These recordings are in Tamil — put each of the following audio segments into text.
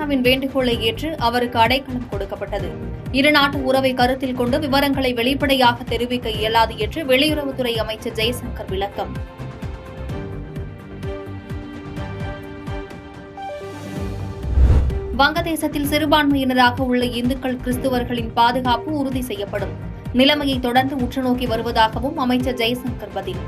சீனாவின் வேண்டுகோளை ஏற்று அவருக்கு அடைக்கலம் கொடுக்கப்பட்டது. இருநாட்டு உறவை கருத்தில் கொண்டு விவரங்களை வெளிப்படையாக தெரிவிக்க இயலாது என்று வெளியுறவுத்துறை அமைச்சர் ஜெய்சங்கர் விளக்கம். வங்கதேசத்தில் சிறுபான்மையினராக உள்ள இந்துக்கள் கிறிஸ்துவர்களின் பாதுகாப்பு உறுதி செய்யப்படும். நிலைமையை தொடர்ந்து உற்றுநோக்கி வருவதாகவும் அமைச்சர் ஜெய்சங்கர் பதில்.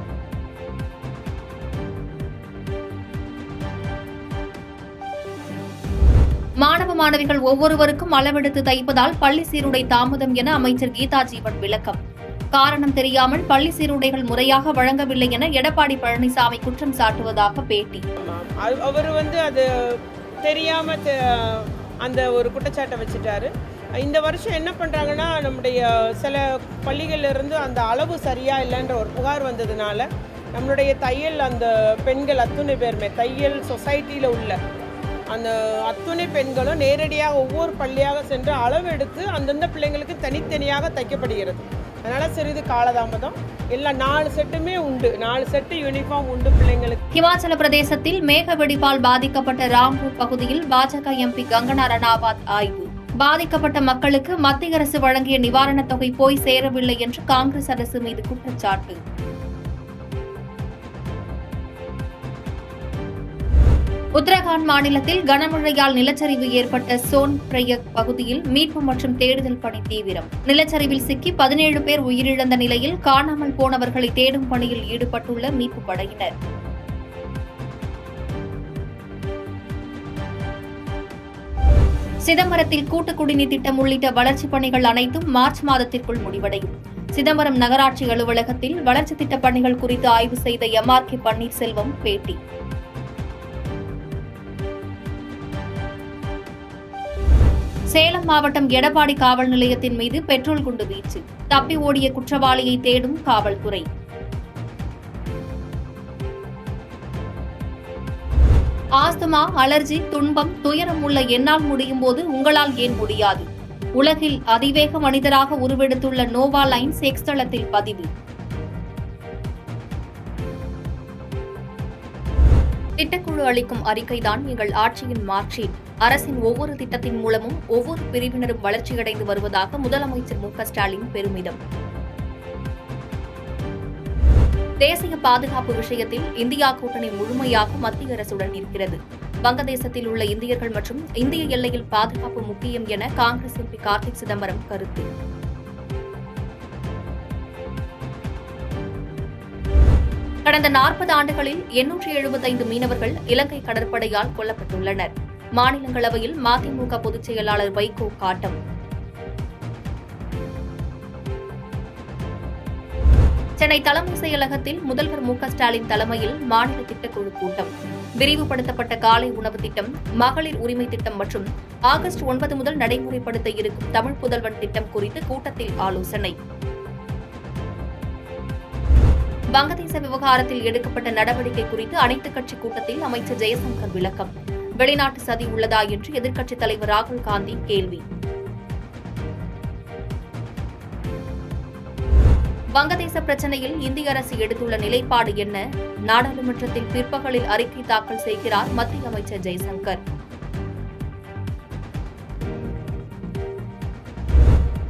மாணவ மாணவிகள் ஒவ்வொருவருக்கும் அளவெடுத்து தைப்பதால் பள்ளி சீருடை தாமதம் என அமைச்சர் கீதா ஜீவன் விளக்கம். காரணம் தெரியாமல் பள்ளி சீருடைகள் முறையாக வழங்கவில்லை என எடப்பாடி பழனிசாமி குற்றம் சாட்டுவதாக பேட்டி. அவர் அது தெரியாம அந்த ஒரு குற்றச்சாட்டை வச்சுட்டாரு. இந்த வருஷம் என்ன பண்றாங்கன்னா, நம்முடைய சில பள்ளிகள்ல இருந்து அந்த அளவு சரியா இல்லைன்ற ஒரு புகார் வந்ததுனால நம்மளுடைய தையல் அந்த பெண்கள் அத்துணை பேருமே தையல் சொசைட்டியில் உள்ள அந்த அத்துணை பெண்களும் நேரடியாக ஒவ்வொரு பள்ளியாக சென்று அளவு எடுத்து அந்தந்த பிள்ளைங்களுக்கு தனித்தனியாக தைக்கப்படுகிறது. அதனால சிறிது காலதாமதம். எல்லாம் 4 செட்டுமே உண்டு, 4 செட்டு யூனிஃபார்ம் உண்டு பிள்ளைங்களுக்கு. ஹிமாச்சல பிரதேசத்தில் மேக வெடிப்பால் பாதிக்கப்பட்ட ராம்பூர் பகுதியில் பாஜக எம்பி கங்கனா ரணாவத் ஆய்வு. பாதிக்கப்பட்ட மக்களுக்கு மத்திய அரசு வழங்கிய நிவாரணத் தொகை போய் சேரவில்லை என்று காங்கிரஸ் அரசு மீது குற்றச்சாட்டு. உத்தரகாண்ட் மாநிலத்தில் கனமழையால் நிலச்சரிவு ஏற்பட்ட சோன் பிரயக் பகுதியில் மீட்பு மற்றும் தேடுதல் பணி தீவிரம். நிலச்சரிவில் சிக்கி 17 பேர் உயிரிழந்த நிலையில் காணாமல் போனவர்களை தேடும் பணியில் ஈடுபட்டுள்ள மீட்பு படையினர். சிதம்பரத்தில் கூட்டு குடிநீர் திட்டம் உள்ளிட்ட வளர்ச்சிப் பணிகள் அனைத்தும் மார்ச் மாதத்திற்குள் முடிவடையும். சிதம்பரம் நகராட்சி அலுவலகத்தில் வளர்ச்சித் திட்டப் பணிகள் குறித்து ஆய்வு செய்த MRK பன்னீர்செல்வம் பேட்டி. சேலம் மாவட்டம் எடப்பாடி காவல் நிலையத்தின் மீது பெட்ரோல் குண்டு வீச்சு. தப்பி ஓடிய குற்றவாளியை தேடும் காவல்துறை. ஆஸ்துமா, அலர்ஜி, துன்பம், துயரம் உள்ள என்னால் முடியும் போது உங்களால் ஏன் முடியாது? உலகில் அதிவேக மனிதராக உருவெடுத்துள்ள நோவா லைன்ஸ் எக்ஸ் தளத்தில் பதிவு. திட்டக்குழு அளிக்கும் அறிக்கைதான் எங்கள் ஆட்சியின் மார்க்ஷீட். அரசின் ஒவ்வொரு திட்டத்தின் மூலமும் ஒவ்வொரு பிரிவினரும் வளர்ச்சியடைந்து வருவதாக முதலமைச்சர் மு க ஸ்டாலின் பெருமிதம். தேசிய பாதுகாப்பு விஷயத்தில் இந்தியா கூட்டணி முழுமையாக மத்திய அரசுடன் இருக்கிறது. வங்கதேசத்தில் உள்ள இந்தியர்கள் மற்றும் இந்திய எல்லையில் பாதுகாப்பு முக்கியம் என காங்கிரஸ் எம்பி கார்த்திக் சிதம்பரம் கருத்து. கடந்த 40 ஆண்டுகளில் 875 மீனவர்கள் இலங்கை கடற்படையால் கொல்லப்பட்டுள்ளனர். மாநிலங்களவையில் மதிமுக பொதுச் செயலாளர் வைகோ காட்டம். சென்னை தலைமைச் செயலகத்தில் முதல்வர் மு க ஸ்டாலின் தலைமையில் மாநில திட்டக்குழு கூட்டம். விரிவுபடுத்தப்பட்ட காலை உணவு திட்டம், மகளிர் உரிமை திட்டம் மற்றும் ஆகஸ்ட் 9 முதல் நடைமுறைப்படுத்த இருக்கும் தமிழ் புதல்வன் திட்டம் குறித்து கூட்டத்தில் ஆலோசனை. வங்கதேச விவகாரத்தில் எடுக்கப்பட்ட நடவடிக்கை குறித்து அனைத்துக் கட்சி கூட்டத்தில் அமைச்சர் ஜெய்சங்கர் விளக்கம். வெளிநாட்டு சதி உள்ளதா என்று எதிர்க்கட்சித் தலைவர் ராகுல் காந்தி கேள்வி. வங்கதேச பிரச்சினையில் இந்திய அரசு எடுத்துள்ள நிலைப்பாடு என்ன? நாடாளுமன்றத்தில் பிற்பகலில் அறிக்கை தாக்கல் செய்கிறார் மத்திய அமைச்சர் ஜெய்சங்கர்.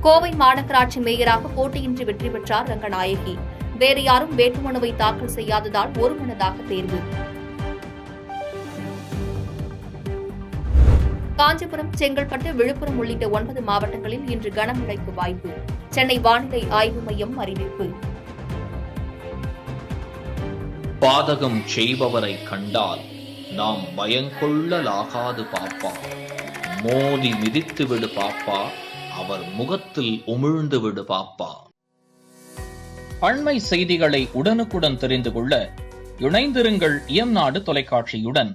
கோவை மாநகராட்சி மேயராக போட்டியின்றி வெற்றி பெற்றார் ரங்கநாயகி. வேறு யாரும் வேட்புமனுவை தாக்கல் செய்யாததால் ஒருமனதாக தேர்வு. காஞ்சிபுரம், செங்கல்பட்டு, விழுப்புரம் உள்ளிட்ட 9 மாவட்டங்களில் இன்று கனமழைக்கு வாய்ப்பு. சென்னை வானிலை ஆய்வு மையம் அறிவிப்பு. பாதகம் செய்பவரை கண்டால் நாம் பயங்கொள்ளலாகாது பாப்பா. மோதி மிதித்து விடு பாப்பா, அவர் முகத்தில் உமிழ்ந்து விடு பாப்பா. அண்மை செய்திகளை உடனுக்குடன் தெரிந்து கொள்ள இணைந்திருங்கள் இயம்நாடு தொலைக்காட்சியுடன்.